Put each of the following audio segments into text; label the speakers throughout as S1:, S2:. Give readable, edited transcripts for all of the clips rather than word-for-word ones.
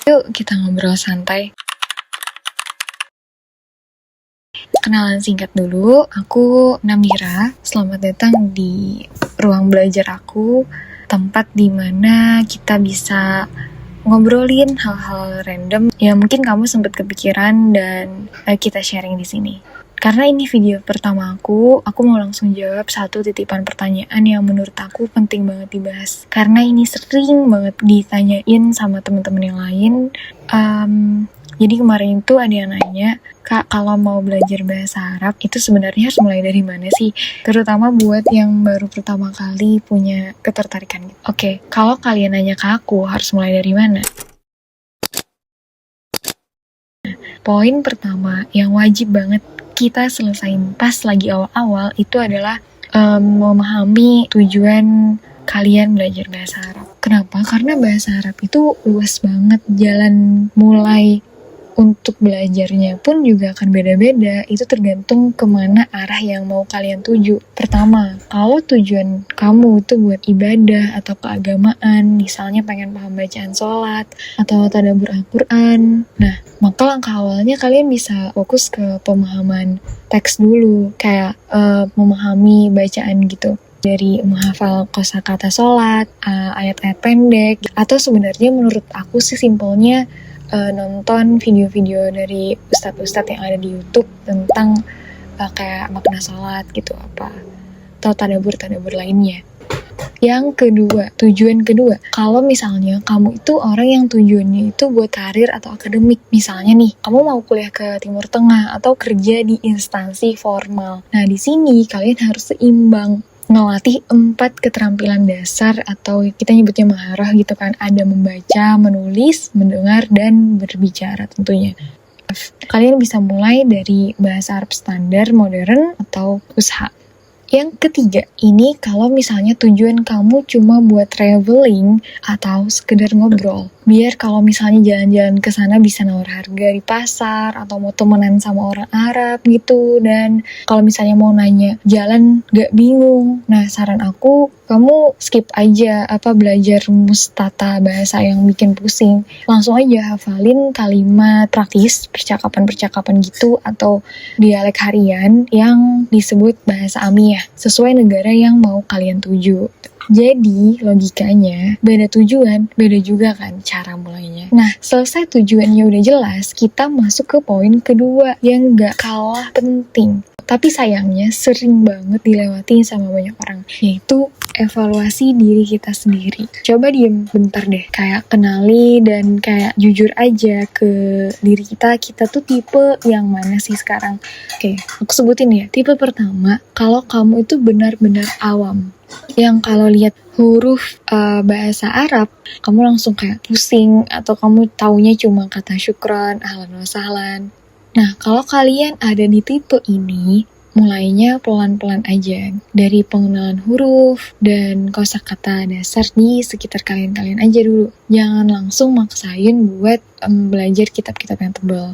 S1: Yuk kita ngobrol santai. Kenalan singkat dulu, aku Namira. Selamat datang di ruang belajar aku, tempat dimana kita bisa ngobrolin hal-hal random yang mungkin kamu sempat kepikiran dan kita sharing di sini. Karena ini video pertama aku mau langsung jawab satu titipan pertanyaan yang menurut aku penting banget dibahas. Karena ini sering banget ditanyain sama teman-teman yang lain. Jadi kemarin itu ada yang nanya, Kak, kalau mau belajar bahasa Arab itu sebenarnya harus mulai dari mana sih? Terutama buat yang baru pertama kali punya ketertarikan. Oke, kalau kalian nanya ke aku harus mulai dari mana? Poin pertama yang wajib banget kita selesain pas lagi awal-awal itu adalah memahami tujuan kalian belajar bahasa Arab. Kenapa? Karena bahasa Arab itu luas banget, jalan mulai untuk belajarnya pun juga akan beda-beda. Itu tergantung kemana arah yang mau kalian tuju. Pertama, kalau tujuan kamu itu buat ibadah atau keagamaan, misalnya pengen paham bacaan sholat atau tadabbur Al-Quran, nah maka langkah awalnya kalian bisa fokus ke pemahaman teks dulu, kayak memahami bacaan gitu, dari menghafal kosakata sholat, ayat-ayat pendek, atau sebenarnya menurut aku sih simpelnya nonton video-video dari ustadz-ustadz yang ada di YouTube tentang kayak makna sholat gitu apa, atau tadabbur lainnya. Yang kedua, tujuan kedua, kalau misalnya kamu itu orang yang tujuannya itu buat karir atau akademik, misalnya nih, kamu mau kuliah ke Timur Tengah atau kerja di instansi formal. Nah, di sini kalian harus seimbang, ngelatih 4 keterampilan dasar atau kita nyebutnya maharah gitu kan. Ada membaca, menulis, mendengar, dan berbicara tentunya. Kalian bisa mulai dari bahasa Arab standar, modern, atau fusha. Yang ketiga, ini kalau misalnya tujuan kamu cuma buat traveling atau sekedar ngobrol. Biar kalau misalnya jalan-jalan ke sana bisa nawar harga di pasar atau mau temenan sama orang Arab gitu. Dan kalau misalnya mau nanya jalan gak bingung. Nah, saran aku kamu skip aja belajar rumus tata bahasa yang bikin pusing. Langsung aja hafalin kalimat praktis, percakapan-percakapan gitu atau dialek harian yang disebut bahasa amiyah sesuai negara yang mau kalian tuju. Jadi logikanya beda tujuan, beda juga kan cara mulainya. Nah, selesai tujuannya udah jelas, kita masuk ke poin kedua yang gak kalah penting. Tapi sayangnya sering banget dilewatin sama banyak orang, yaitu evaluasi diri kita sendiri. Coba diem bentar deh, kayak kenali dan kayak jujur aja ke diri kita tuh tipe yang mana sih sekarang. Oke, aku sebutin ya. Tipe pertama, kalau kamu itu benar-benar awam, yang kalau lihat huruf bahasa Arab, kamu langsung kayak pusing, atau kamu taunya cuma kata syukran, ahlan wa sahlan. Nah, kalau kalian ada di tipe ini, mulainya pelan-pelan aja. Dari pengenalan huruf dan kosakata dasar di sekitar kalian aja dulu. Jangan langsung maksain buat belajar kitab-kitab yang tebal.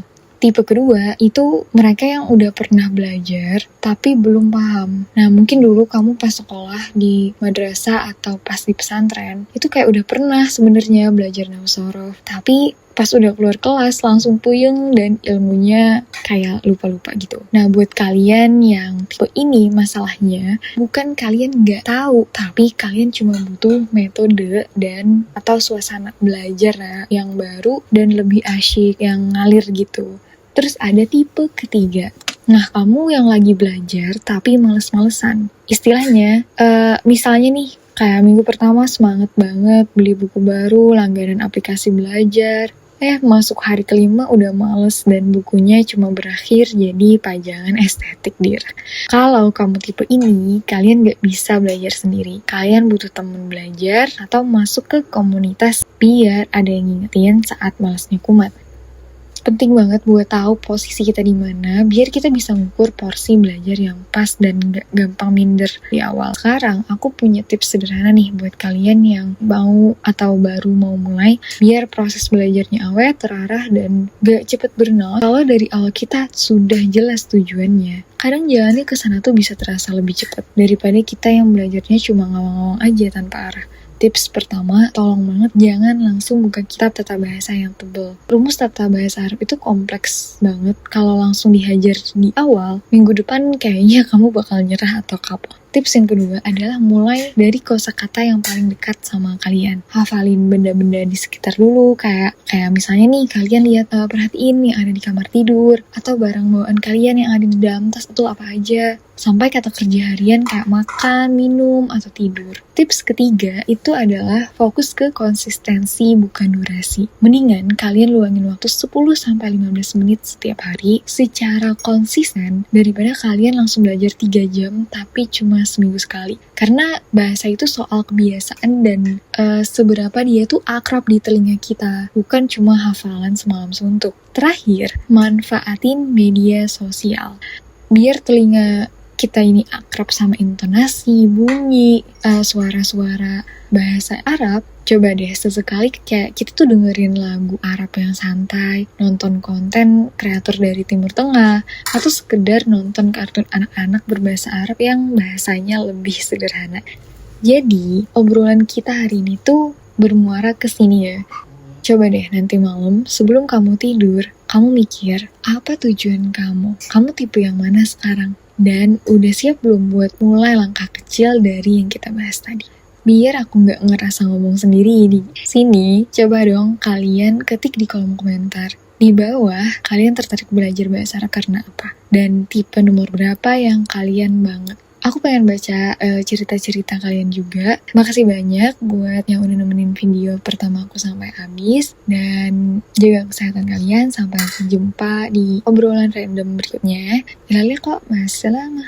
S1: Tipe kedua, itu mereka yang udah pernah belajar tapi belum paham. Nah, mungkin dulu kamu pas sekolah di madrasah atau pas di pesantren, itu kayak udah pernah sebenarnya belajar nahwu shorof, tapi pas udah keluar kelas langsung puyeng dan ilmunya kayak lupa-lupa gitu. Nah, buat kalian yang tipe ini, masalahnya bukan kalian gak tahu, tapi kalian cuma butuh metode dan atau suasana belajar yang baru dan lebih asyik, yang ngalir gitu. Terus ada tipe ketiga. Nah, kamu yang lagi belajar tapi males-malesan. Istilahnya, misalnya nih, kayak minggu pertama semangat banget beli buku baru, langganan aplikasi belajar. Masuk hari kelima udah males dan bukunya cuma berakhir jadi pajangan estetik dir. Kalau kamu tipe ini, kalian gak bisa belajar sendiri. Kalian butuh temen belajar atau masuk ke komunitas biar ada yang ngingetin saat malasnya kumat. Penting banget buat tahu posisi kita di mana, biar kita bisa ngukur porsi belajar yang pas dan gak gampang minder di awal. Sekarang aku punya tips sederhana nih buat kalian yang mau atau baru mau mulai, biar proses belajarnya awet, terarah, dan gak cepet burnout. Kalau dari awal kita sudah jelas tujuannya, kadang jalannya ke sana tuh bisa terasa lebih cepat daripada kita yang belajarnya cuma ngawang-ngawang aja tanpa arah. Tips pertama, tolong banget jangan langsung buka kitab tata bahasa yang tebel. Rumus tata bahasa Arab itu kompleks banget. Kalau langsung dihajar di awal, minggu depan kayaknya kamu bakal nyerah atau kapok. Tips yang kedua adalah mulai dari kosakata yang paling dekat sama kalian. Hafalin benda-benda di sekitar dulu, kayak misalnya nih kalian lihat perhatiin yang ada di kamar tidur, atau barang bawaan kalian yang ada di dalam tas itu apa aja. Sampai kata kerja harian kayak makan, minum, atau tidur. Tips ketiga itu adalah fokus ke konsistensi bukan durasi. Mendingan kalian luangin waktu 10-15 menit setiap hari secara konsisten daripada kalian langsung belajar 3 jam tapi cuma seminggu sekali. Karena bahasa itu soal kebiasaan dan seberapa dia tuh akrab di telinga kita, bukan cuma hafalan semalam suntuk. Terakhir, manfaatin media sosial. Biar telinga kita ini akrab sama intonasi, bunyi, suara-suara bahasa Arab. Coba deh sesekali kayak kita tuh dengerin lagu Arab yang santai, nonton konten kreator dari Timur Tengah, atau sekedar nonton kartun anak-anak berbahasa Arab yang bahasanya lebih sederhana. Jadi, obrolan kita hari ini tuh bermuara ke sini ya. Coba deh nanti malam sebelum kamu tidur, kamu mikir, apa tujuan kamu? Kamu tipe yang mana sekarang? Dan udah siap belum buat mulai langkah kecil dari yang kita bahas tadi? Biar aku gak ngerasa ngomong sendiri di sini, coba dong kalian ketik di kolom komentar. Di bawah, kalian tertarik belajar bahasa Arab karena apa? Dan tipe nomor berapa yang kalian banget? Aku pengen baca cerita-cerita kalian juga. Makasih banyak buat yang udah nemenin video pertama aku sampai habis. Dan jaga kesehatan kalian. Sampai jumpa di obrolan random berikutnya. Ilalia kok, mas. Selamat.